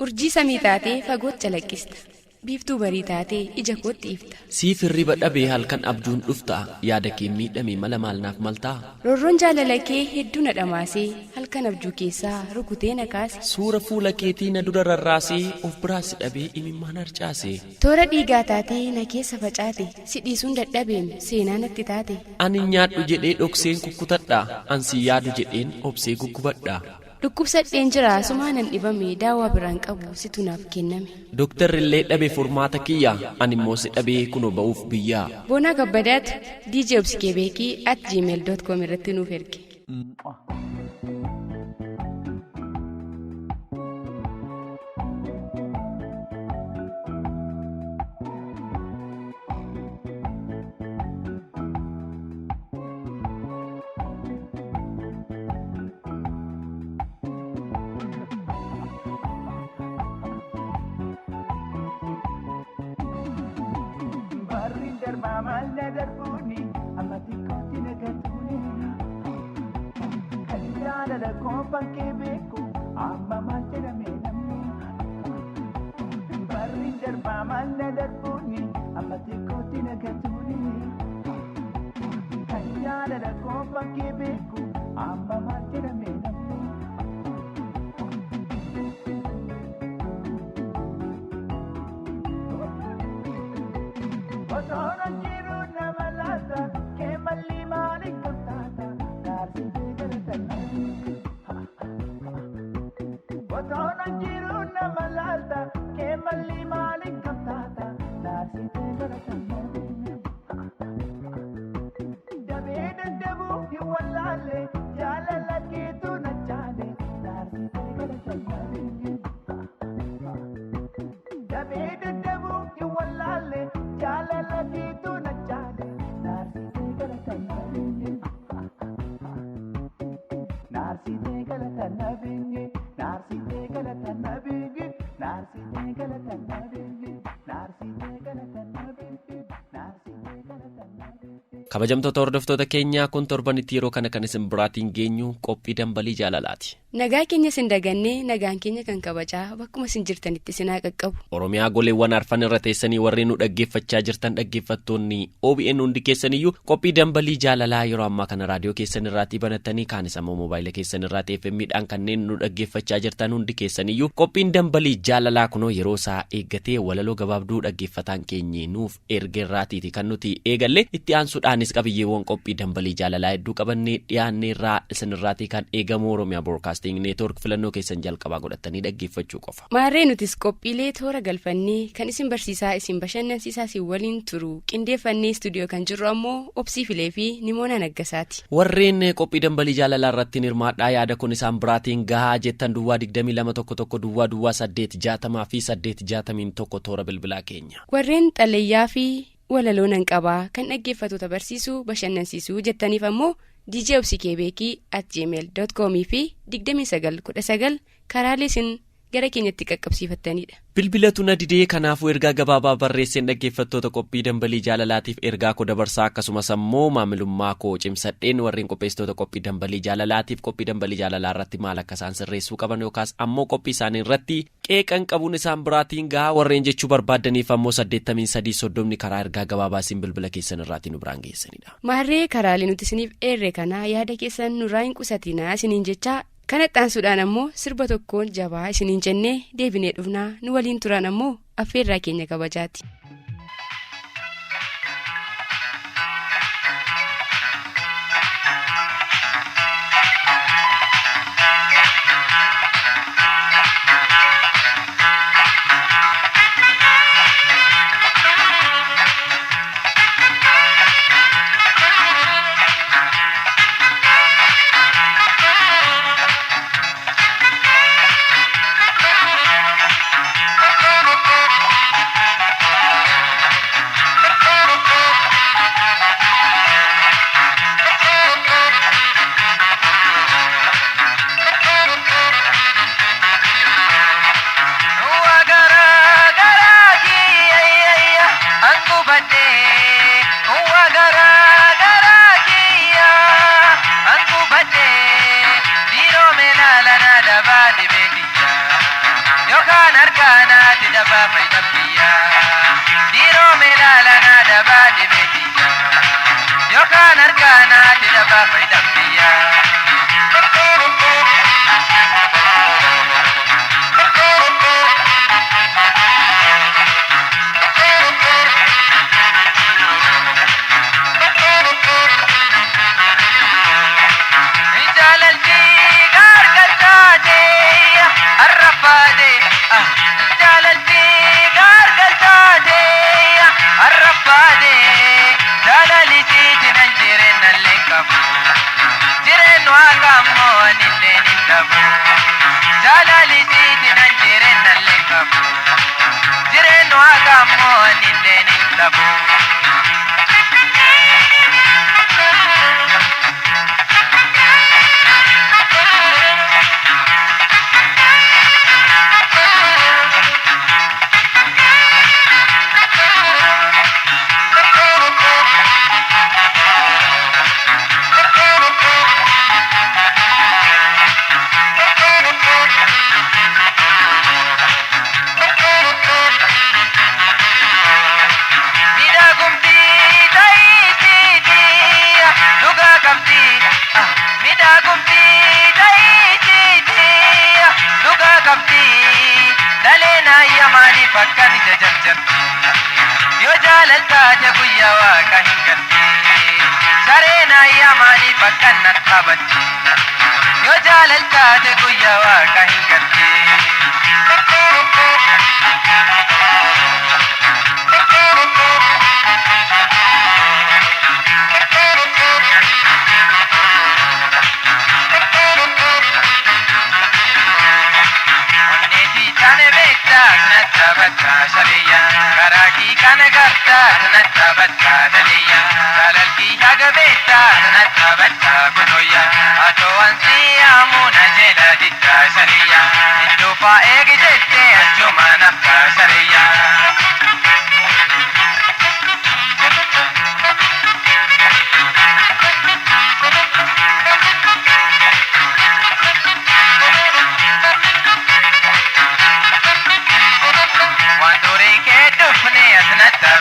urjii samii taatee fagootti calaqqista. Biiftuu barii taatee ija kootti ifta. Siif hirriba dhabee halkan abjuun dhufta yaada kee miidhame mala maal naaf maltaa. Roorroon jaalala kee hedduu na dhamaasee halkan abjuu keessaa rukutee na kaase. Suura fuula keetii na dura rarraasee of biraas dhabee imimmaan harcaase. Toora dhiigaa taatee na keessa facaate si dhiisuun dadhabeem seenaa natti taate. Ani nyaadhu jedhee dhokseen kukkutadha ansi yaadu jedheen obsee guggubadha. Dhukkubsadheen jira sumaanan dhibame daawaa biraan qabu situ naaf kenname. Dooktarri illee dhabe furmaata kiyya ani immoo si dhabee kunoo ba'uuf biyyaa. Boonaa Gabbadaatu DJ obsikebeekii@gmail.com irratti nuuf erge. Kabajamtoota hordoftoota keenyaa kun torbanitti yeroo kana kan isin biraatiin geenyu qophii dambalii jaalalaati. Nagaa keenya sin dagannee nagaan keenya kan kabajaa bakkuma sin jirtanitti sinaa qaqqabu. Oromiyaa goleewwan arfan irra teessanii warreen nu dhaggeeffachaa jirtan dhaggeeffattoonni OBN hundi keessaniyyuu qophii dambalii jaalalaa yeroo ammaa kana raadiyoo keessan irraatii banattanii kaanis ammoo moobaayila keessan irraatii FM'dhaan kanneen nu dhaggeeffachaa jirtan hundi keessaniyyuu qophiin dambalii jaalalaa kunoo yeroo isaa eeggatee walaloo gabaabduu dhaggeeffataan keenya nuuf ergeerraatiiti kan nuti eegalle itti aansuudhaanis qabiyyeewwan qophii dambalii jaalalaa hedduu qabannee dhiyaanneerraa isinirraatii kan eegamu Oromiyaa Broadcasting Network filannoo keessan jalqabaa godhattanii dhaggeeffachuu qofa. Maarree nutis qophiilee toora galfannee kan isin barsiisaa isin bashannansiisaa isin waliin turu qindeeffannee istuudiyoo kan jirru ammoo Obsii Filee fi Nimoona Naggasaati. Warreen qophii dambalii jaalalaa irratti hirmaadhaa yaada kun isaan biraatiin gahaa jettan duwwaa 2211 duwwaa 860 fi 861 toora bilbilaa keenya. Warreen xalayyaa fi walaloo nan qabaa kan dhaggeeffattoota barsiisuu bashannansiisuu jettaniif ammoo DJ obsikebeekii@gmail.com fi 2919 karaalee isin gara keenyatti qaqqabsiifattanidha. Bilbilatu na didee kanaafuu ergaa gabaabaa barreesseen dhaggeeffattoota qophii dambalii jaalalaatiif ergaa koo dabarsaa akkasumas ammoo maamilummaa koo cimsadheen warreen qopheessitoota qophii dambalii jaalalaatiif qophii dambalii jaalalaa irratti maal akka isaan sirreessuu qaban yookaas ammoo qophii isaanii irratti qeeqan qabuun isaan biraatiin gahaa warreen jechuu barbaaddaniif ammoo 8330 karaa ergaa gabaabaa isin bilbila keessan irraatii nu biraan geessanidha. Maarree karaalee nuti isiniif eerre kana yaada keessan nurraa hin qusatinaa isiniin jechaa. Kana xaansuudhaan ammoo sirba tokkoon jabaa isiniin jennee deebinee dhufnaa nu waliin turan ammoo affeerraa keenya kabajaati. daba fayyadabbiya dhiiroo meelaalana daba dibetiya yookaan argaanaati daba fayyadabbiya. Yo jaalalta guyyaa waaqa hin galti sareenaa yaamaanii bakka natti qabatti yo jaalalta guyyaa waaqa hin galti. Karaki kana garta tanata batta daliya dalalki haga betta tanata batta gunoya ato ansi amuna jela ditta sariya indufa egi jette achuma nafta sariya.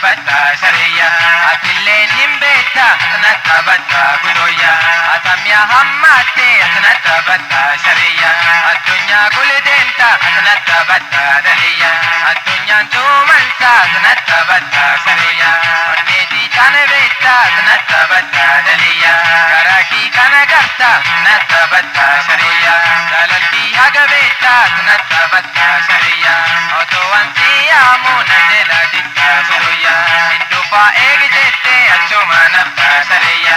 Batta sariya atilleen himbetta tanata batta gudoya atamya hammate tanata batta sariya addunyaa guldenta tanata batta daliya addunyaan tuumansa tanata batta sariya onneeti kana betta tanata batta daliya karaki kana garta tanata batta sariya dalalki haga betta tanata batta sariya oto wansi amuna jela ditta gudoya indufa egi jette achuma nafta sariya.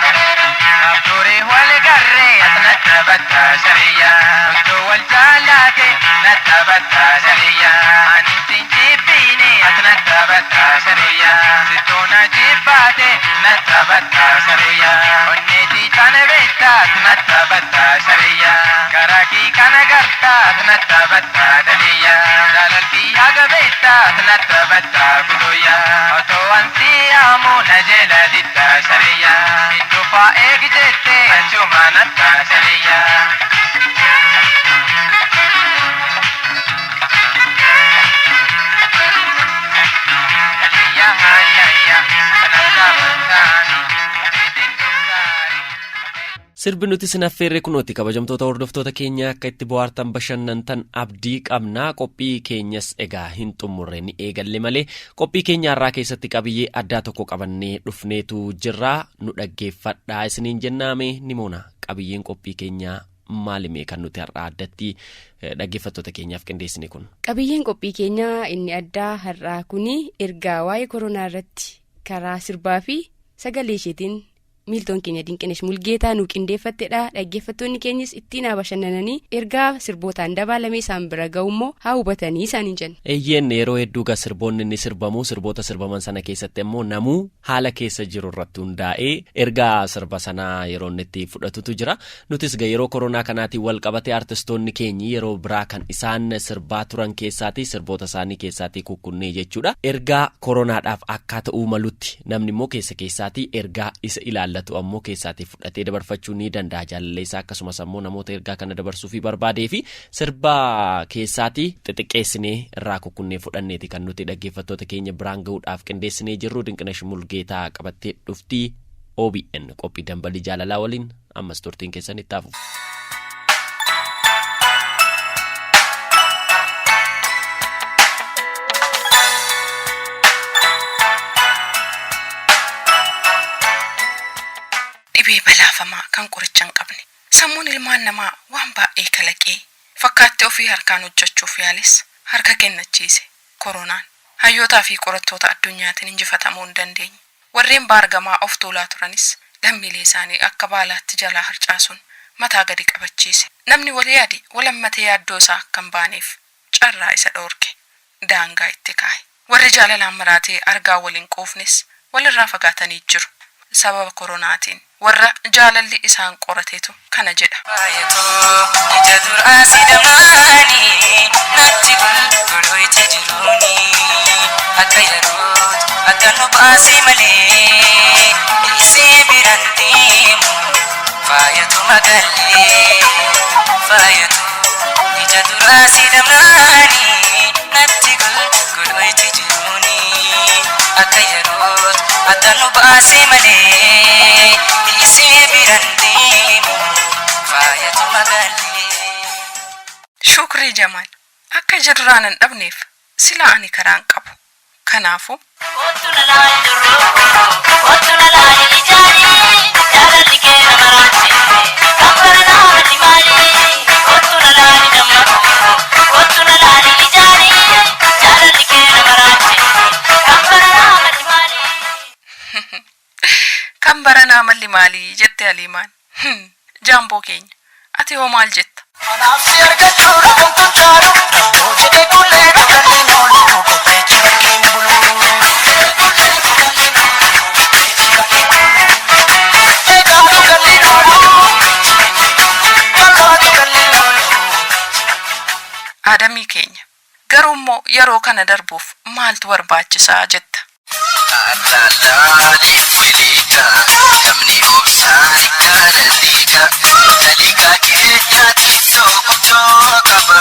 Abduri wal garre atnata batta sariya uttu wal jalate natta batta sariya anintin jibbini atnata batta sariya situna jibbate natta batta sariya onneti kana betta natta batta sariya karaki kana garta natta batta daliya dalalki haga betta natta batta gudoya oto ansi amuna jela ditta sariya indufa egi jette achuma natta sariya. Sirbi nuti sinaffeerree kunooti kabajamtoota hordoftoota keenya akka itti bohaartan bashannantan abdii qabnaa qophii keenyas egaa hin xumurre ni eegalle malee qophii keenya har'aa keessatti qabiyyee addaa tokko qabannee dhufneetu jirraa nu dhaggeeffadhaa isiniin jennaame ni moona qabiyyeen qophii keenyaa maalimee kan nuti har'aa addatti dhaggeeffattoota keenyaaf qindeessine kun. Qabiyyeen qophii keenyaa inni addaa har'aa kuni ergaa waa'ee koronaa irratti karaa sirbaa fi sagalee isheetiin miiltoon keenya Dinqinesh Mulgeetaa nu qindeeffattedha. Dhaggeeffattoonni keenyas ittiin bashannananii ergaa sirbootaan dabalamee isaan bira ga'ummoo haa hubatanii isaaniin jenna. Eeyyeen yeroo hedduu gaa sirboonni inni sirbamu sirboota sirbaman sana keessatti immoo namuu haala keessa jiru irratti hundaa'ee ergaa sirba sanaa yeroo inni itti fudhatutu jira. Nutis gaa yeroo koronaa kanaatiin wal qabatee artistoonni keenyi yeroo biraa kan isaan sirbaa turan keessaatii sirboota isaanii keessaatii kukkunnee jechuudha. Ergaa koronaadhaaf akka ta'uu malutti namni immoo keessaatii ergaa isa ilaallatu ammoo keessaatii fudhatee dabarfachuu ni danda'a. Jaalalleessaa akkasumas ammoo namoota ergaa kana dabarsuu fi barbaadee fi sirba keessaatii xixiqqeessinee irraa kukkunnee fudhanneeti kan nuti dhaggeeffattoota keenya biraan ga'uudhaaf qindeessinee jirru. Dinqinesh Mulgeetaa qabattee dhuftii OBN qophii dambalii jaalalaa waliin ammas turtiin keessan itti hafu. Dhibee balaafamaa kan qoricha hin qabne sammuun ilmaan namaa waan baay'ee kalaqee fakkaatti ofii harkaan hojjechuuf yaalis harka kennachiise. Koronaan hayyootaa fi qorattoota addunyaatiin injifatamuu hin dandeenye. Warreen baargamaa of tuulaa turanis lammiilee isaanii akka baalaatti jalaa harcaasuun mataa gadi qabachiise. Namni wal yaade walammatee yaaddoo isaa akka hin baaneef carraa isa dhoorke daangaa itti kaa'e. Warri jaalalaan maraatee argaa waliin quufnes walirraa fagaatanii jiru. Sababa koronaatiin warra jaalalli isaan qorateetu kana jedha. Ija duraa sidamaanii natti gulgulooyti jiruuni akka yerooti akka nu baasee malee isee biran deemu faayatu magallee faayatu. Ija duraa sidamaanii natti gulgulooyti jiruuni akka yerooti akka nu baasee malee isee biran deemu faayatu magallee. Shukrii Jamaal akka ija duraan hin dhabneef silaa ani karaan qabu. Kanaafuu Ottu lalaan durroo ottu lalaan ijaanii jaalalli kee nama raachise kabbara nama dimaalii ottu lalaan dammadhu ottu lalaan ijaanii jaalalli kee nama raachise kabbara nama dimaalii. Kambara nama limaalii jette Aliimaan. Jaamboo keenya ati hoo maal jetta? Anaaf si argachuu dhabuun tolchaadhu rakkoo jedhee kullee dhagallee nooluu kopheechi bakkeen buluu. Aadamii keenya garuu immoo yeroo kana darbuuf maaltu barbaachisaa jetta? Arraadhaanii waliita namni obsaan jaalalliita daliigaa keenyaatiif tokkochoo qaba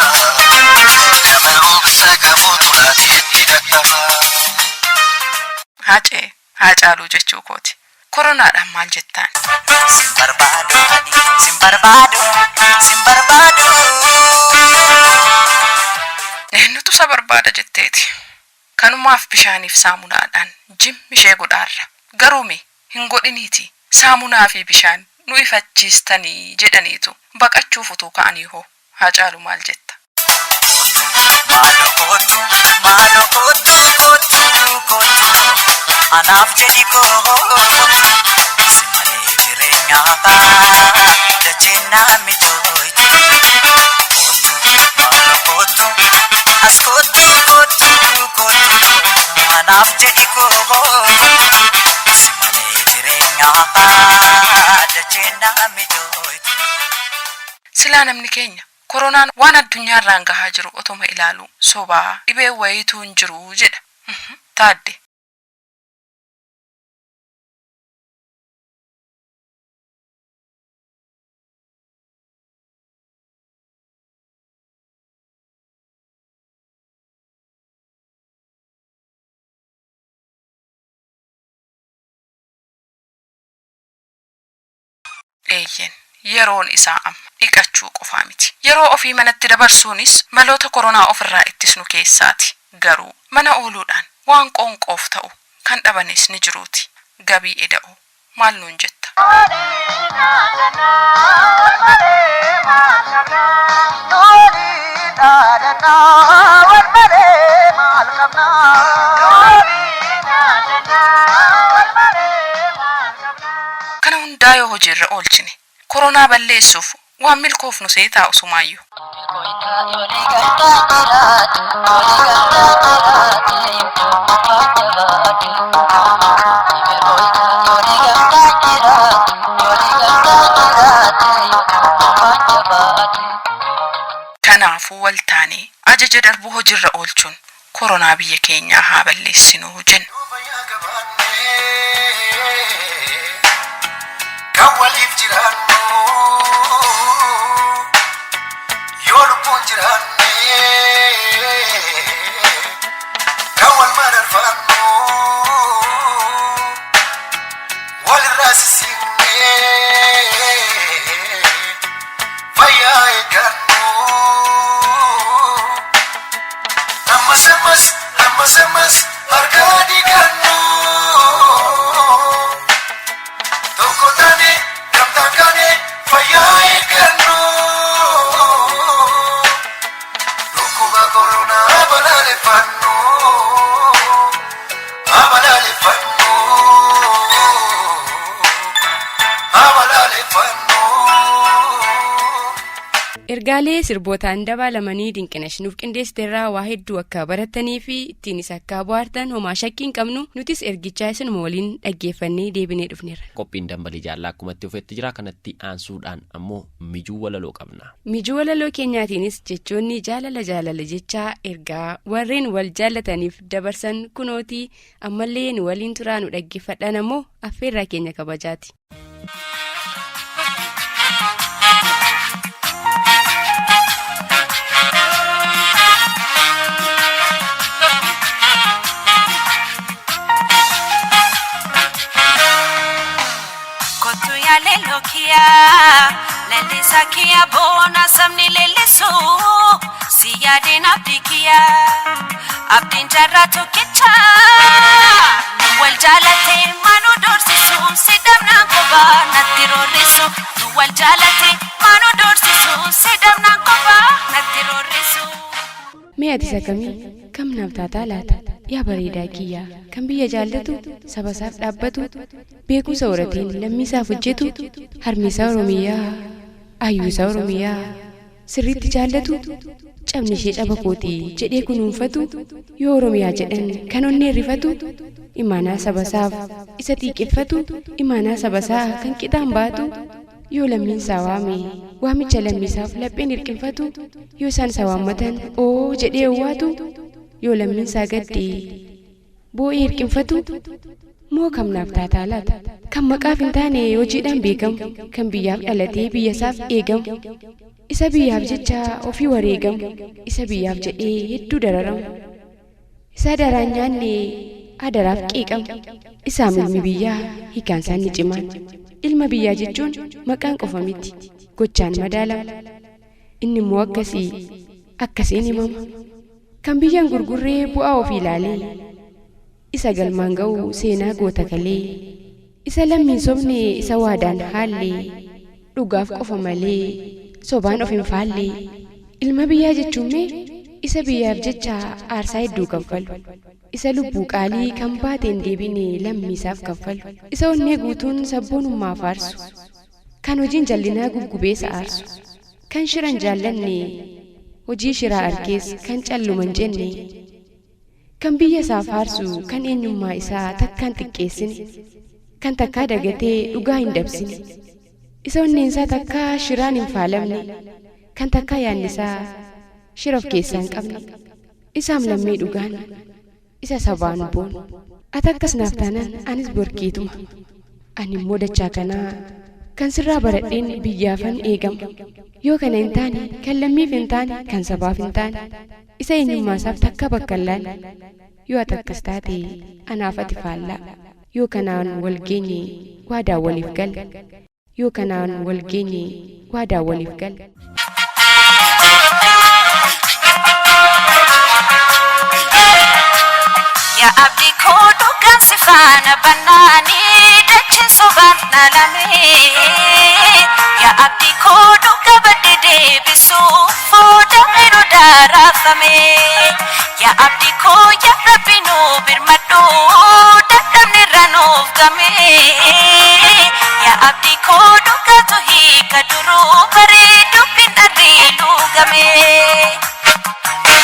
nama obsa qabuutu laateetti dhaqqaba. Haacaaluu jechuu kooti. Koronaadhaan maal jettaan? Sin barbaadu sin barbaadu sin barbaadu. Eenyutu isa barbaada jetteeti? Kanumaaf bishaaniif saamunaadhaan ishee godhaarra. Garuume hin godhiniiti saamunaa fi bishaan nu ifachiistanii jedhaniitu baqachuuf utuu ka'anii hoo Haacaalu maal jetta? Maaloo kootu anaaf jedhi koo si malee jireenyaa dacheenyaa mijooyti. Maaloo kootu as kootu anaaf jedhi koo si malee jireenyaa dacheenyaa mijooyti. Silaa namni keenya koronaan waan addunyaarraan gahaa jiru otuma ilaalu sobaa dhibee wayiituu hin jiru jedha. Taadde. Eeyyen yeroon isaa amma dhiqachuu qofaa miti. Yeroo ofii manatti dabarsuunis maloota koronaa ofirraa ittisnu keessaati. Garuu mana ooluudhaan waan qoonqoof ta'u kan dhabanis ni jiruuti. Gabii eda'u maal nuun jetta? kana hundaa yoo hojiirra oolchine koronaa balleessuuf waan milkoofnu see taa'u sumaayyuu. Kanaafuu waltaanee ajaja darbuu hojiirra oolchuun koronaa biyya keenyaa haa balleessinuu jennu. Kawalif jiranno yolupon jiranne kawal mararfanno walirasisinne faya eganno ammas hargadi ganno Ergaalee sirbootaan dabalamanii dinqinash nuuf qindeessiteerraa waa hedduu akka baratanii fi ittiinis akka bohaartan homaa shakkii hin qabnu nutis ergichaa isinuma waliin dhaggeeffannee deebinee dhufneerra. Qophiin dambalii jaallaa akkumatti ufetti jira kanatti aansuudhaan ammoo mijuu walaloo qabna. Mijuu walaloo keenyaatiinis jechoonni jaalala jechaa ergaa warreen wal jaallataniif dabarsan kunootii ammallee nu waliin turaa nu dhaggeeffadhaan ammoo affeerraa keenya kabajaati. Lelisa kia bona samni lelisu siyadin abdi kia abdin jarratu kicha wal jalate manu dorsisu sidamna koba natirorisu wal jalate manu dorsisu sidamna koba natirorisu. Mee ati sakamii kam naaf taataa laata yaa bareedaa kiyyaa kan biyya jaallatu sabasaaf dhaabbatu beekumsa horatiin lammiisaaf hojjetu harmiisaa Oromiyaa ayyuusaa Oromiyaa sirriitti jaallatu cabni ishee caba kootii jedhee kunuunfatu yoo Oromiyaa jedhan kan onnee rifatu imaanaa sabasaaf isa xiiqeffatu imaanaa sabasaa kan qixaan baatu yoo lammiinsaa waame waamicha lammiisaaf lapheen hirqinfatu yoo isaan isa waammatan oo jedhee owwaatu yoo lammiinsaa gaddee boo'ee hirqinfatu moo kam naaf taataa laata kan maqaaf hin taane hojiidhaan beekamu kan biyyaaf dhalatee biyyasaaf eegamu isa biyyaaf jecha ofii wareegamu isa biyyaaf jedhee hedduu dararamu isa daraan nyaanne adaraaf qeeqamu isaa milmi biyyaa hiikaan isaanii cimaan ilma biyyaa jechuun maqaan qofa miti gochaan madaalama inni immoo akkasiin himama kan biyyaan gurgurree bu'aa ofii ilaalee isa galmaan ga'u seenaa goota kalee isa lammiin sobne isa waadaan haallee dhugaaf qofa malee sobaan of hin faallee ilma biyyaa jechuun mee isa biyyaaf jecha aarsaa hedduu kaffalu isa lubbuu qaalii kan baateen deebine lammiisaaf kaffalu isa onnee guutuun sabboonummaaf aarsu kan hojiin jallinaa gubgubeessa aarsu kan shiran jaallanne hojii shiraa argees kan calluman jenne kan biyya isaaf aarsu kan eenyummaa isaa takkaan xiqqeessine kan takkaa dagatee dhugaa hin dabsine isa onneensaa takkaa shiraan hin faalamne kan takkaa yaannisaa shira of keessaa hin qabne isaam lammii dhugaan isa sabaan boonu ati akkas naaf taanaan anis borkeetuma ani immoo dachaa kanaa kan sirraa baradheen biyyaafan eegama yoo kana hin taane kan lammiif hin taane kan sabaaf hin taane isa eenyummaa isaaf takka bakka hin laanne yoo ati akkas taate anaaf ati faallaa yoo kanaan wal geenye waadaa waliif gal yoo kanaan wal geenye waadaa waliif gal. Ya abdi kodu kan sifana banani dachin soban nalame ya abdi kodu kabadde bisu foda ero darafame ya abdi ko ya rabino birmadu dadamne ranov game ya kaduru bareedu pindarilu game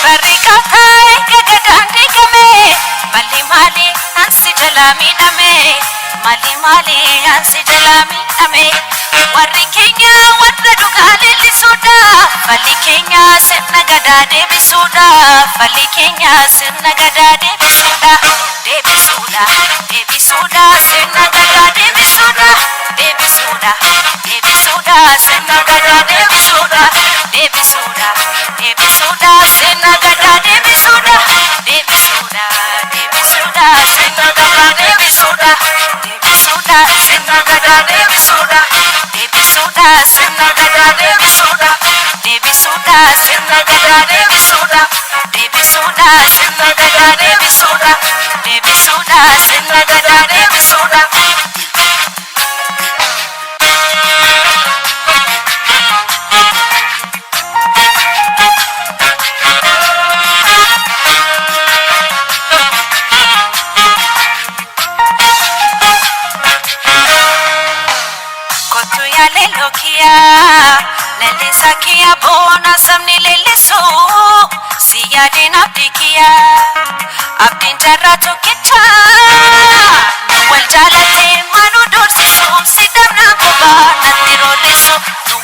barika kai gagadandi game mali ansi jalami dame mali ansi jalami dame warri kenya wadda dugale lisuda fali kenya sirna gadade bisuda fali kenya sirna gadade bisuda debisuda sirna gadade bisuda debisuda sirna gadade bisuda debisuda sirna gadade bisuda debisuda sirna gadade bisuda debisuda sirna gadade bisuda debisuda sirna gadade bisuda debisuda sirna gadade bisuda debisuda sirna gadade bisuda debisuda sirna gadade bisuda lele sakia bona samne lele so siya din abdikia abdin jarra chokita wal jalate manu dorsi so sidamna koba natiroreso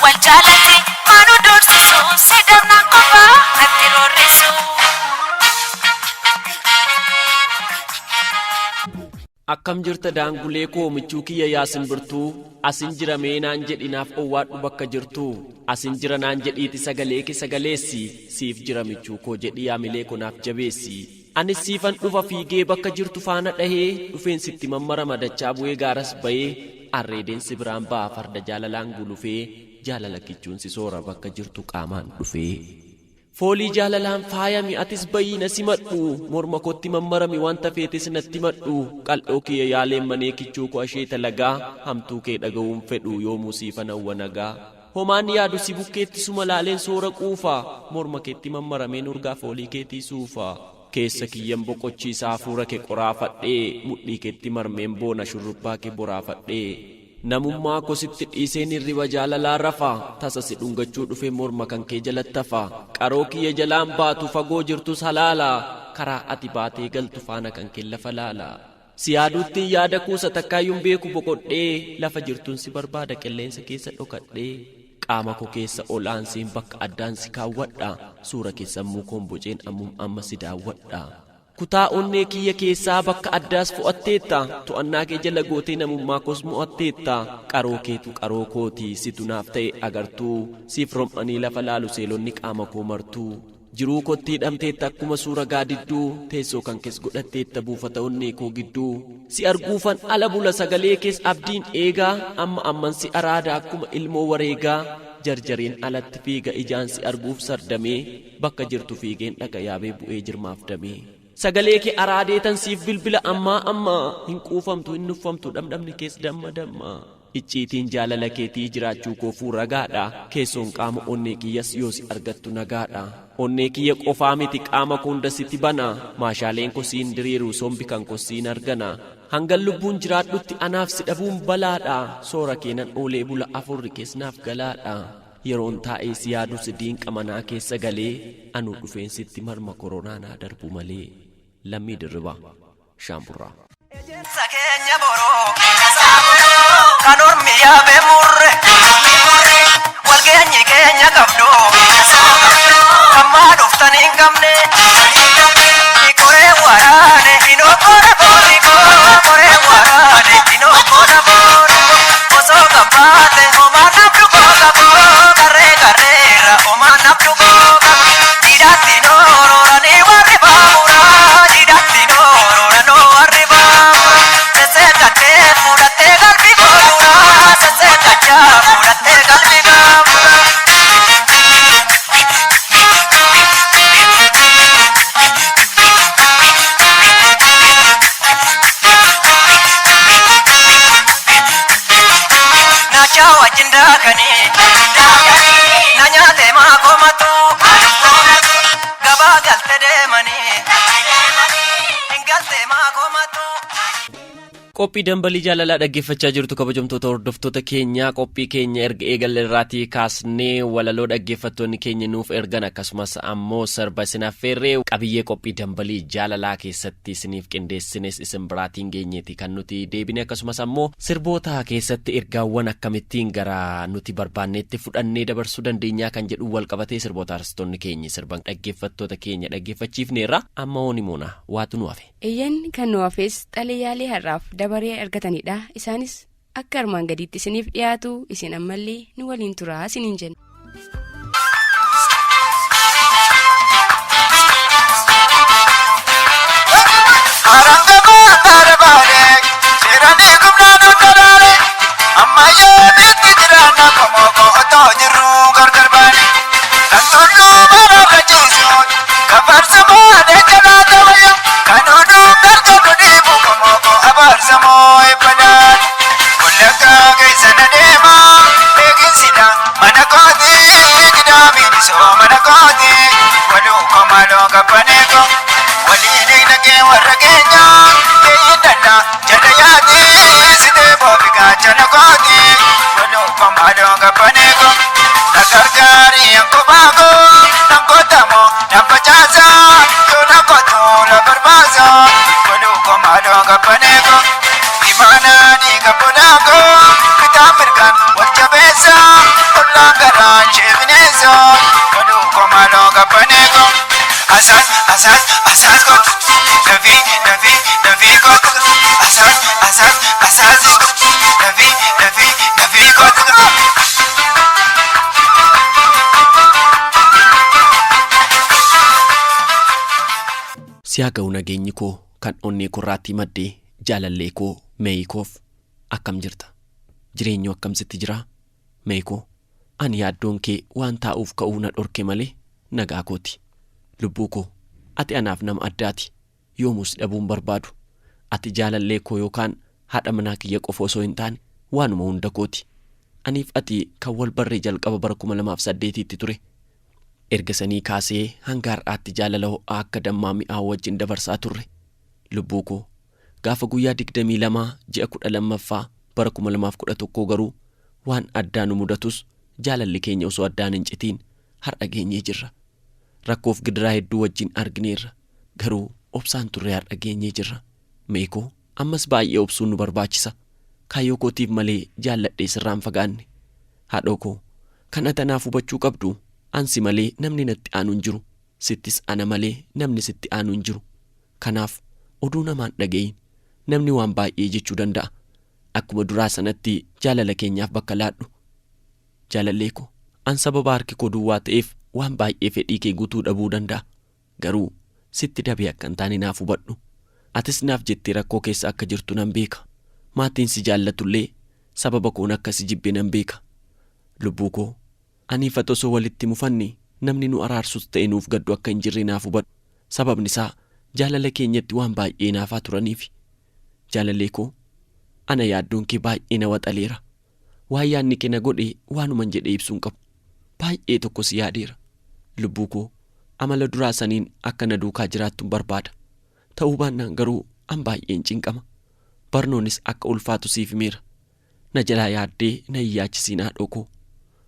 wal jalate manu dorsi so sidamna koba natiroreso akkam jirta daangulee koo michuu kiyya yaasin birtuu asin jira meenaan jedhinaaf owwaadhu bakka jirtuu asin jira naan jedhiiti sagalee ke sagaleessi siif jira michuu koo jedhi yaamilee konaaf jabeessi anis siifan dhufa fiigee bakka jirtu faana dhahee dhufeen sitti mammara madachaa bu'ee gaaras bayee arreedeen si biraan ba'a farda jaalalaan gulufee jaalala kichuun si soora bakka jirtu qaamaan dhufee foolii jaalalaan faayami atis bayii na simadhu morma kootti mammarami wanta feetes natti madhu qal'oo kiyya yaaleen manee kichuu koo ashee talagaa hamtuu kee dhaga'uun fedhu yoomuu siifan hawwa nagaa homaan yaadu si bukkeetti suma laaleen soora quufaa morma keetti mammarameen urgaa foolii keetii suufaa keessa kiyyan boqochiisaa hafuura kee qoraafadhee mudhii keetti marmeen boona shurrubbaa kee boraafadhee namummaa kositti dhiiseen hirriba jaalalaa rafaa tasa si dhungachuu dhufe morma kan kee jalattafa qaroo kiyya jalaan baatu fagoo jirtus halaalaa karaa ati baatee galtu faana kan kee lafa laalaa si yaaduuttiin yaada kuusa takkaayyuun beeku boqodhee lafa jirtuun si barbaada qilleensa keessa dhokadhee qaama koo keessa ol'aansiin bakka addaan si kaawwadha suura keessammuu koon boceen ammum amma si daawwadha kutaa onnee kiyya keessaa bakka addaas fo'atteetta to'annaa kee jala gootee namummaa koos mo'atteetta qaroo keetu qaroo kootii situ naaf ta'e agartuu siif rom'anii lafa laalu seelonni qaama koo martuu jiruu kootti hidhamteetta akkuma suura gaadidduu teessoo kan kees godhatteetta buufata onnee koo gidduu si arguufan ala bula sagalee kees abdiin eegaa amma amman si araada akkuma ilmoo wareegaa jarjariin alatti fiiga ijaan si arguuf sardamee bakka jirtu fiigeen dhaga yaabee bu'ee jirmaaf damee sagalee kee araadeetan siif bilbila amma hin quufamtu hin nuffamtu dhamdhamni kees damma icciitiin jaalala keetii jiraachuu koo fuuragaadha keessoon qaama onnee kiyyas yoo si argattu nagaadha onnee kiyya qofaa miti qaama koo hunda sitti bana maashaaleen koo siin diriiru sombi kan koo siin argana hangan lubbuun jiraadhutti anaaf si dhabuun balaadha soora keenan oolee bula afurri keessnaaf galaadha yeroon taa'ee si yaadu si diinqa manaa keessa galee anuu dhufeen sitti marma koronaa naa darbu malee lammii dirriba shaamburraa. Sakenya boro kan ormiyaa beemurre walgeenyi keenya qabdu ammaa dhuftan hin qabne koree waraane inookooda boonigoo koree waraane inookooda boonigoo osoo qabbaate homaa nabdu googaboo garreera homaa nabdu googaboo diidatti noorooranii warri baaburaa diidatti noorooranii warri baaburaa seseekatee fuudhattee galbi booduraa seseekachaa fuudhattee galbi baaburaa. Wajjin daakanii na nyaatee maa komatu gabaa galte deemanii hin galtee maa komatu. Qophii dambalii jaalalaa dhaggeeffachaa jirtu kabajamtoota hordoftoota keenya. Qophii keenya erga eegalle irraatii kaasnee walaloo dhaggeeffattoonni keenya nuuf ergan akkasumas ammoo sirba isin affeerree qabiyyee qophii dambalii jaalalaa keessatti isiniif qindeessines isin biraatiin geenyeeti kan nuti deebine akkasumas ammoo sirboota keessatti ergaawwan akkamittiin gara nuti barbaanneetti fudhannee dabarsuu dandeenyaa kan jedhu wal qabatee sirboota artistoonni keenya sirban dhaggeeffattoota keenya dhaggeeffachiifneerra. Amma hoonimuuna waatu nu hafe. Iyyan kan nu hafes xalayaalee har'aaf dabaree argatanidha. Isaanis akka armaan gadiitti isiniif dhiyaatu isin ammallee nu waliin turaa isiniin jenna. Siyaa ga'u nageenyi koo kan onnee kurraatti maddee jaalallee koo meeyikoof akkam jirta? Jireenyu akkamsitti jira? Meeyikoo ani yaaddoon kee waan taa'uuf ka'uu na dhorke malee nagaa kooti. Lubbuu koo ati anaaf nama addaati. Yoomus dhabuun barbaadu. Ati jaalallee koo yookaan haadha manaa kiyya qofa osoo hin taane waanuma hunda kooti. Aniif ati kan wal barree jalqaba bara 2008tti ture. Erga sanii kaasee hanga har'aatti jaalala ho'aa akka dammaa mi'aa wajjin dabarsaa turre. Lubbuu koo gaafa guyyaa 22 ji'a 12ffaa bara 2011 garuu waan addaa nu mudatus jaalalli keenya osoo addaan hin citiin har'a geenyee jirra. Rakkoof gidiraa hedduu wajjin argineerra garuu obsaan turre har'a geenyee jirra. Meekoo ammas baay'ee obsuun nu barbaachisa. Kaayyoo kootiif malee jaalladhee sirraan fagaanne. Haadhoo koo kan atanaaf hubachuu qabdu. Ansi malee namni natti aanu hin jiru. Sittis ana malee namni sitti aanu hin jiru. Kanaaf oduu namaan dhagayin namni waan baay'ee jechuu danda'a. Akkuma duraa sanatti jaalala keenyaaf bakka laadhu. Jaalallee ko an sababa harki koo duwwaa ta'eef waan baay'ee fedhii kee guutuu dhabuu danda'a. Garuu sitti dabee akka hin taane naaf hubadhu. Atis naaf jettee rakkoo keessa akka jirtu nan beeka. Maatiin si jaallatullee sababa koon akka si jibbe nan beeka. Lubbuu koo ani fatosoo walitti mufanne namni nu araarsus ta'e nuuf gaddu akka hin jirre naaf hubadhu. Sababni isaa jaalala keenyatti waan baay'ee naafaa turaniif. Jaalallee koo ana yaaddoon kee baay'ee na waxaleera. Waan yaadni kee na godhe waanuman jedhee ibsuun qabu. Baay'ee tokko si yaadeera. Lubbuu koo amala duraa saniin akka na duukaa jiraattuun barbaada. Ta'uu baannaan garuu an baay'een cinqama. Barnoonis akka ulfaatu siif himeera. Na jalaa yaaddee na hin yaachisiin haadhoo koo.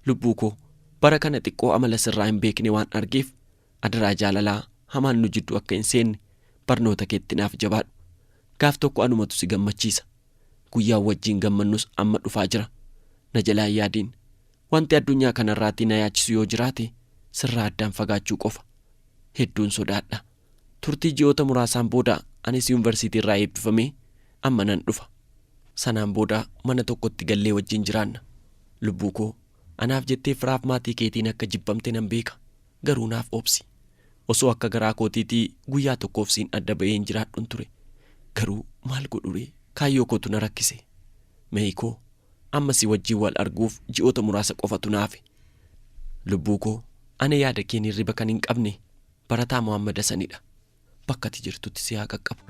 Lubbuu koo bara kana xiqqoo amala sirraa hin beekne waan argeef adaraa jaalalaa hamaan nu jidduu akka hin seenne barnoota keetti naaf jabaadhu. Gaaf tokko anumatu si gammachiisa. Guyyaan wajjin gammannus amma dhufaa jira. Na jalaa yaadiin wanti addunyaa kanarraatti na yaachisu yoo jiraate sirraa addaan fagaachuu qofa. Hedduun sodaadha. Turtii ji'oota muraasaan booda anis yuunivarsiitii irraa eebbifamee amma nan dhufa. Sanaan booda mana tokkotti gallee wajjin jiraanna. Lubbuu koo anaaf jettee firaaf maatii keetiin akka jibbamte nan beeka. Garuu naaf obsi. Osoo akka garaa kootiitii guyyaa tokkoof siin adda ba'een jiraadhun ture. Garuu maal godhure kaayyoo kootu na rakkise. Meeyikoo amma si wajjin wal arguuf ji'oota muraasa qofatu naafe. Lubbuu koo ana yaada keen hirriba kan hin qabne barataa Muhammad Hasanidha. Bakka ati jirtutti si haa qaqqabu.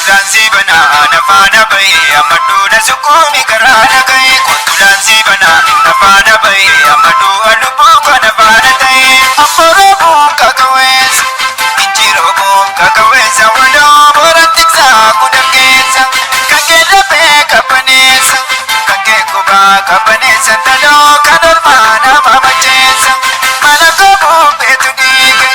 Zanzibana nafaana bahe ammaduu na sukkuumi garaa dhagaye kontulaan siibana nafaana bahe ammaduu alubbuu ko nafaana ta'e ammoo kakaweessa injiroo kakaweessa waloo boora tiksaa kudhangeessa kankee dhabee kabbaneessa kankee kubaa kabbaneessa taloo kan ormaa nama macheessa mana koomuu beetu dhiige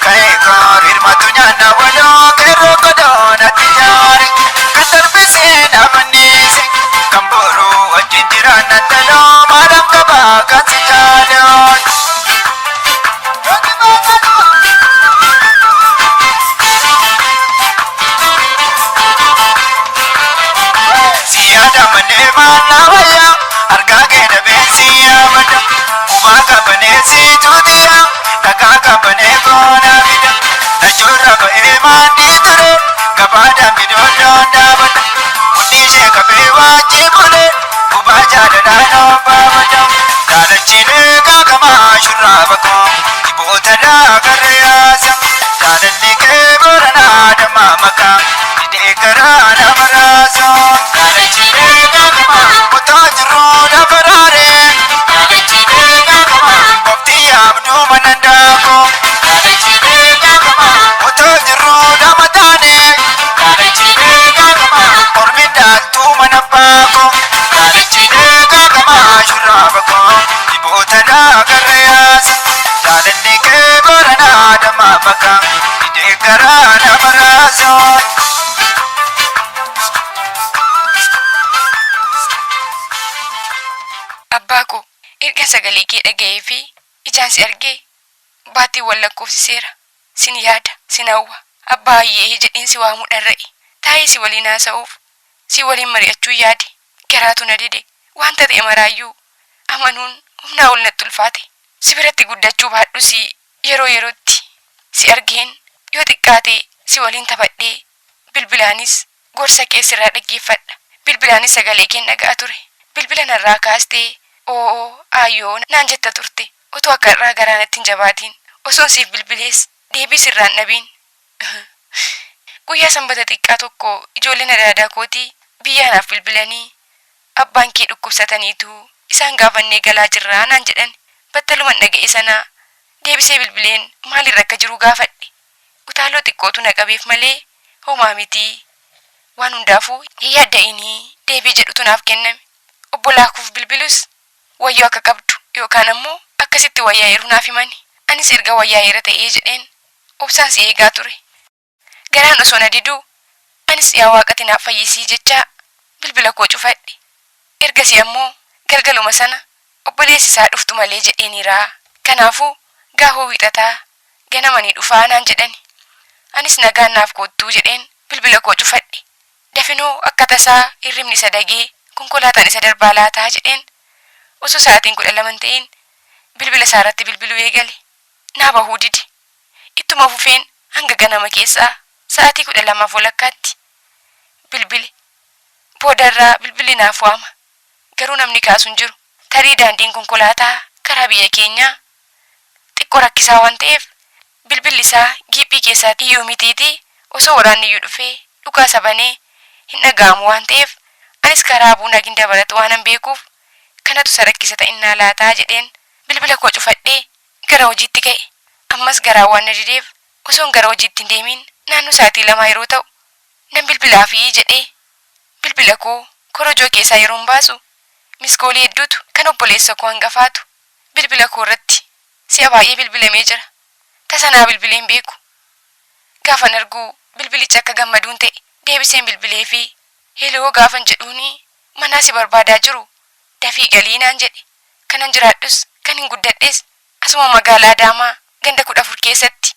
ka'ee koo hirmatu nyaanna waloo keeroo godoo natti nyaare kan darbisee namanniise kan booruu wajjin jiraanna taloo maadhaan qabaa kan si jaaloon. Siyaada manee maallaa wayyaa argaa keenya beeksiyaa bada kumaa qabanee siituutiyaa dhagaa qabanee goonaa fida nachoorra ba'ee maandii ture gabaadhaan bidooddoon dhaabata mudhii ishee qabee waajjii bulee gubaa jaaladhaan obbaa bada daalachiilee qaaqamaa shurraaba koo dhiboota daagarre yaasa jaalalli kee booranaa dammaa makaa didee garaa nama raasoo daalachiilee qaaqamaa otoo jiruu dabaraaree daalachiilee qaaqamaa qoftii yaabduu manan daakoo daalachiilee qaaqamaa otoo jiruu nama taanee daalachiilee qaaqamaa ormi daaktuu mana baakoo daalachiilee qaaqamaa shurraaba koo dhiboota daagarre yaasa jaalalli kee booranaa dammaa makaa didee garaa nama raasoo. Abbaa koo erga sagalee kee dhaga'ee fi ijaan si argee baattii wal lakkoofsiseera. Sin yaada, sin hawwa. Abbaa hayyee jedheen si waamuudhaan ra'e. Taa'ee si waliin haasa'uuf, si waliin mari'achuu yaade. Garaatu na dide. Wanta ta'e maraayyuu amanuun humnaa ol natti ulfaate. Si biratti guddachuu baadhus yeroo yerootti si argeen yoo xiqqaate si waliin taphadhee bilbilaanis gorsa kee sirraa dhaggeeffadha. Bilbilaanis sagalee kee dhaga'aa ture. Bilbila narraa kaastee oo ayyoo naan jetta turte otoo akka irraa garaa natti hin jabaatiin osoon siif bilbilees deebii sirraan dhabiin. Guyyaa sanbata xiqqaa tokko ijoolleen adaadaa kootii biyya naaf bilbilanii abbaan kee dhukkubsataniitu isaan gaafannee galaa jirraa naan jedhan battaluman dhaga'e sanaa deebisee bilbileen maalirra akka jiru gaafadhe. Utaaloo xiqqootu na qabeef malee homaa mitii waan hundaafuu hin yaadda'inii deebii jedhutu naaf kenname. Obbolaakuuf bilbilus wayyoo akka qabdu yookaan ammoo akkasitti wayyaa'eeru naaf himani. Anis erga wayyaa'eera ta'ee jedheen obsaan si eegaa ture. Garaan osoo na diduu anis yaa waaqati naaf fayyisii jechaa bilbila koo cufadhe. Ergasii ammoo galgaluma sana obboleessi isaa dhuftu malee jedheeniraa. Kanaafuu gaahoo wiixataa ganamanii dhufaa naan jedhani. Anis nagaan naaf koottuu jedheen bilbila koo cufadhe. Dafinoo akka tasaa hirribni isa dagee konkolaataan isa darbaa laataa jedheen osoo sa'aatiin 12 ta'in bilbila isaarratti bilbiluu eegale. Naa bahuu dide. Ittuma fufeen hanga ganama keessaa sa'aatii 12 walakkaatti bilbile. Boodarraa bilbilli naaf waama. Garuu namni kaasu hin jiru. Tarii daandiin konkolaataa karaa biyya keenyaa xiqqoo rakkisaa waan ta'eef bilbilli isaa giiphii keessatti iyyuu mitiitii osoo waraanni iyyuu dhufee dhugaa sabanee hin dhaga'amu waan ta'eef anis karaa buunaa ginda baratu waanan beekuuf kanatu isa rakkisa ta'innaa laataa jedheen bilbila koo cufadhee gara hojiitti ka'e. Ammas garaa waan na dideef osoon gara hojiitti hin deemin naannoo sa'aatii 2 yeroo ta'u nan bilbilaafii jedhee bilbila koo korojoo keessaa yeroon baasu miskoolii hedduutu kan obboleessa koo hangafaatu bilbila koo irratti si'a baay'ee bilbilamee jira. Tasanaa bilbileen beeku. Gaafan arguu bilbilicha akka gammaduun ta'e deebiseen bilbilee fi heloo gaafan jedhuuni manaa si barbaadaa jiru dafii galii naan jedhe. Kanan jiraadhus kan hin guddadhes asuma magaalaa Adaamaa ganda 14 keessatti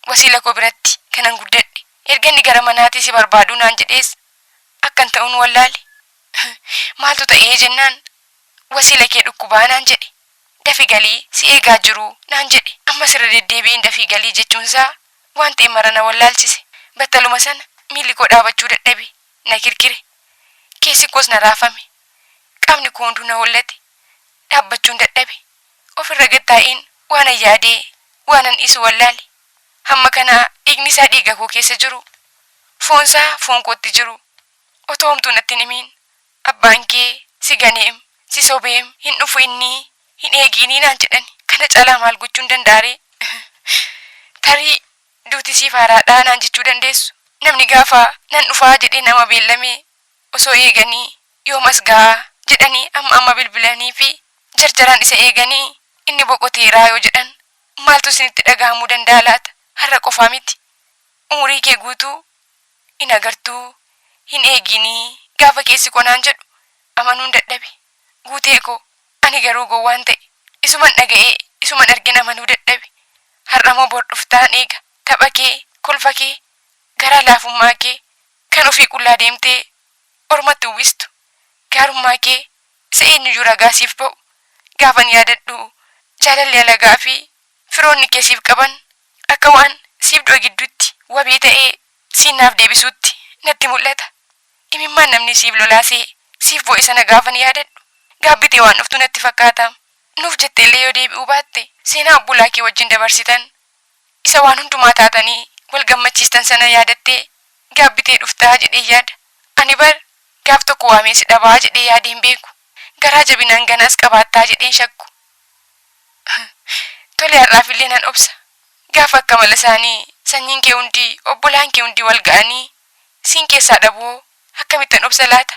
wasiila koo biratti kanan guddadhe. Erga inni gara manaatii si barbaaduu naan jedhees akkan ta'uun wallaale. Maaltu ta'ee jennaan wasiila kee dhukkubaa naan jedhe. Dafii galii si eegaa jiru naan jedhe. Amma sirra deddeebiin dafii galii jechuunsaa waan ta'e marana wallaalchise. Battaluma sana miilli koo dhaabachuu dadhabe na kirkire. Keessi koos na raafame. Qaamni koo hunduu na hollate. Dhaabbachuun dadhabe. Ofirra gattaa'een waan yaadee waanan isu wallaale. Hamma kana dhiigni isaa dhiiga koo keessa jiru. Foonsaa foon kootti jiru. Otoo homtuu natti hin himiin abbaan kee si ganeem si sobeem hin dhufu inni hin eegiinii naan jedhani. Kana caalaa maal gochuun danda'aree? Tarii duuti siif haaraadhaa naan jechuu dandeessu. Namni gaafa nan dhufaa jedhee nama beellamee osoo eeganii yoomas gahaa jedhanii amma bilbilanii fi jarjaraan isa eeganii inni boqoteeraa yoo jedhan maaltu isinitti dhaga'amuu danda'a laata? Har'a qofaa miti. Umurii kee guutuu hin agartuu hin eeginii gaafa keessi konaan jedhu amanuun dadhabe. Guutee koo ani garuu gowwaan ta'e isuman dhaga'ee isuman argin amanuu dadhabe. Har'a moo bor dhuftaan eega tapha kee kolfa kee garaa laafummaa kee kan ofii qullaa deemtee ormatti uwwistu gaarummaa kee isa eenyuyyuu ragaa siif ba'u gaafan yaadadhu jaalalli alagaa fi firoonni kee siif qaban akka waan siif du'a gidduutti wabii ta'ee siinaaf deebisuutti natti mul'ata. Imimmaan namni siif lolaasee siif bo'e sana gaafan yaadadhu gaabbitee waan dhuftu natti fakkaata. Nuuf jetteellee yoo deebi'uu baatte seenaa obbolaa kee wajjin dabarsitan isa waan hundumaa taatanii wal gammachiistan sana yaadattee gaabbitee dhuftaa jedhee yaada. Ani bar gaaf tokko waamee si dhabaa jedhee yaadeen beeku. Garaa jabinaan ganaas qabaattaa jedheen shakku. Tole har'aafillee nan obsa. Gaafa akka mala isaanii sanyiin kee hundi obbolaan kee hundi wal ga'anii siin keessaa dhabuu akkamittan obsa laata?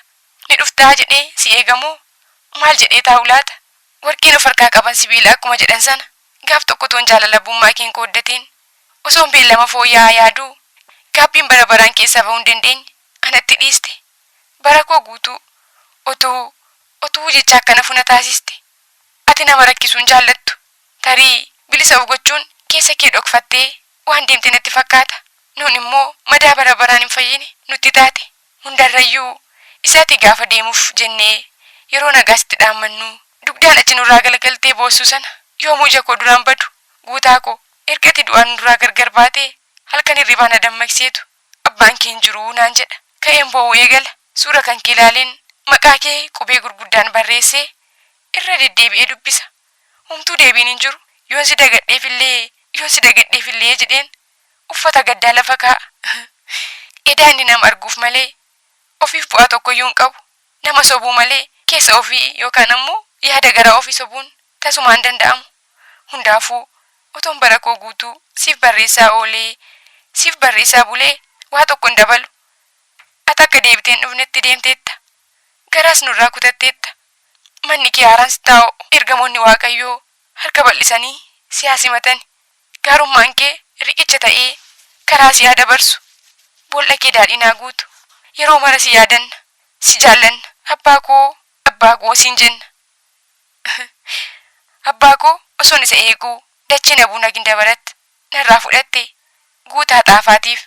Ni dhuftaa jedhee si eegamoo maal jedhee taa'u laata? Warqiin of harkaa qaban sibiila akkuma jedhan sana gaaf tokko toon jaalalabummaa keen kooddateen osoon beellama fooyya'aa yaaduu gaabbiin bara baraan keessaa ba'uu hin dandeenye anatti dhiiste. Bara koo guutuu otuu jecha akkana funa taasiste. Ati nama rakkisuun jaallattu. Tarii bilisa of gochuun keessa kee dhokfattee waan deemte natti fakkaata. Nuun immoo madaa bara baraan hin fayyine nutti taate. Hundarrayyuu isaati gaafa deemuuf jennee yeroo nagaasitti dhaammannu dugdaan achi nurraa galagaltee boossuu sana yoomuu ija koo duraan badu guutaa koo ergati du'aan nurraa gargar baatee halkan hirribaa na dammaqseetu abbaan kee hin jiruu naan jedha. Ka'een boo'uu eegala. Suura kan kee ilaaleen maqaa kee qubee gurguddaan barreessee irra deddeebi'ee dubbisa. Homtuu deebiin hin jiru. Yoon si dagadheefillee jedheen uffata gaddaa lafa kaa'a. Edaa inni nama arguuf malee ofiif bu'aa tokkoyyuu hin qabu. Nama sobuu malee keessa ofii yookaan ammoo yaada garaa ofii sobuun tasumaan danda'amu. Hundaafuu otoon bara koo guutuu siif barreessaa oolee siif barreessaa bulee waa tokko hin dabalu. Ati akka deebiteen dhufnetti deemteetta. Garaas nurraa kutatteetta. Manni kee haaraan si taa'u ergamoonni waaqayyoo harka bal'isanii si haasimatan. Gaarummaan kee riqicha ta'ee karaa si dabarsu. Boolla kee daadhinaa guutu. Yeroo mara si yaadanna. Si jaallanna. Abbaa koo siin jenna. Abbaa koo osoon isa eeguu dachee na buuna gindabaratti narraa fudhatte guutaa xaafaatiif.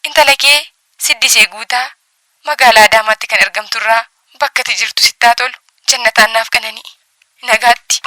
Intala kee siddisee guutaa magaalaa Adaamaatti kan argamturraa bakka ati jirtu sittaa tolu jannataan naaf qananii. Nagaatti.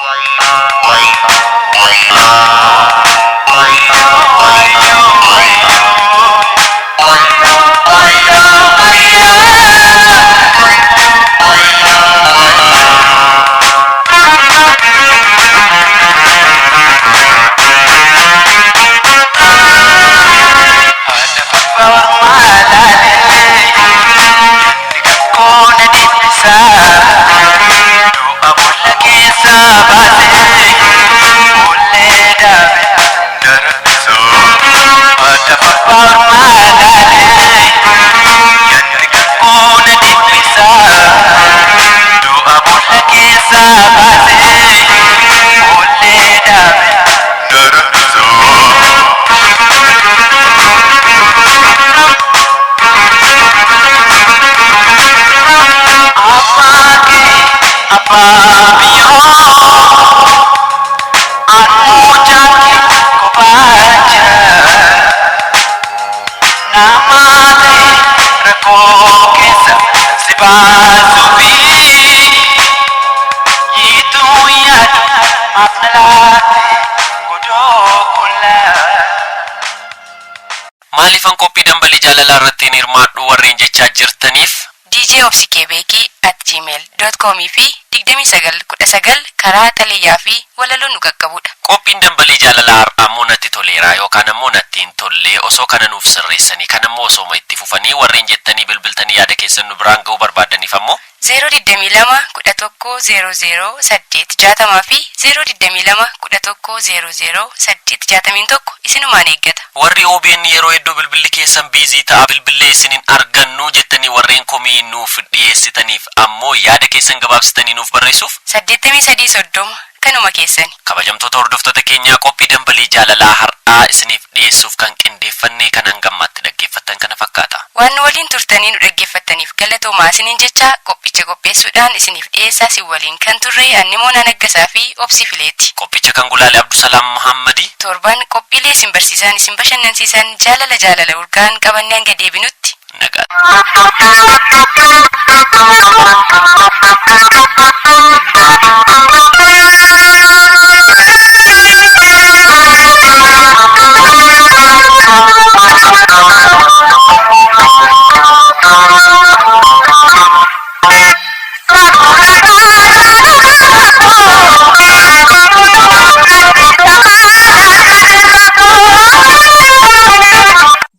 Maaliifan qophii dambalii jaalalaa irratti hirmaadhu warreen jechaa jirtaniif djobsikebeekii@gmail.com fi 2919 karaa xalayaa fi walaloo nu qaqqabudha. Qophiin dambalii jaalalaa har'aa natti toleera yookaan ammoo natti hin tolle osoo kana nuuf sirreessanii kan ammoo osoo itti fufanii warreen jettanii bilbiltanii yaada keessan nu biraan ga'uu barbaadaniif ammoo 022 fi 022 isinumaan eeggata. Warri OBN yeroo hedduu bilbilli keessan biizii ta'a bilbilee isiniin argannu jettanii warreen komii nuuf dhiyeessitaniif ammoo yaada keessan gabaabsitanii nuuf barreessuuf 8330 kanuma keessani. Kabajamtoota hordoftoota keenyaa qophii dambalii jaalalaa har'aa isiniif dhiyeessuuf kan qindeeffannee kan hangammaatti dhaggeeffattan kana fakkaata. Waan nu waliin turtanii nu dhaggeeffattaniif galatoomaa isiniin jecha qophicha qopheessuudhaan isiniif dhiyeessaa si waliin kan turre Annimoon Naggasaa fi Obsi Fileeti. Qophicha kan gulaale Abdusalaam Muhammadi. Torban qophiilee isin barsiisan isin bashannansiisan jaalala urgaan qabannee hanga deebinutti.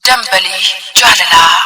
Dambalii jaalalaa.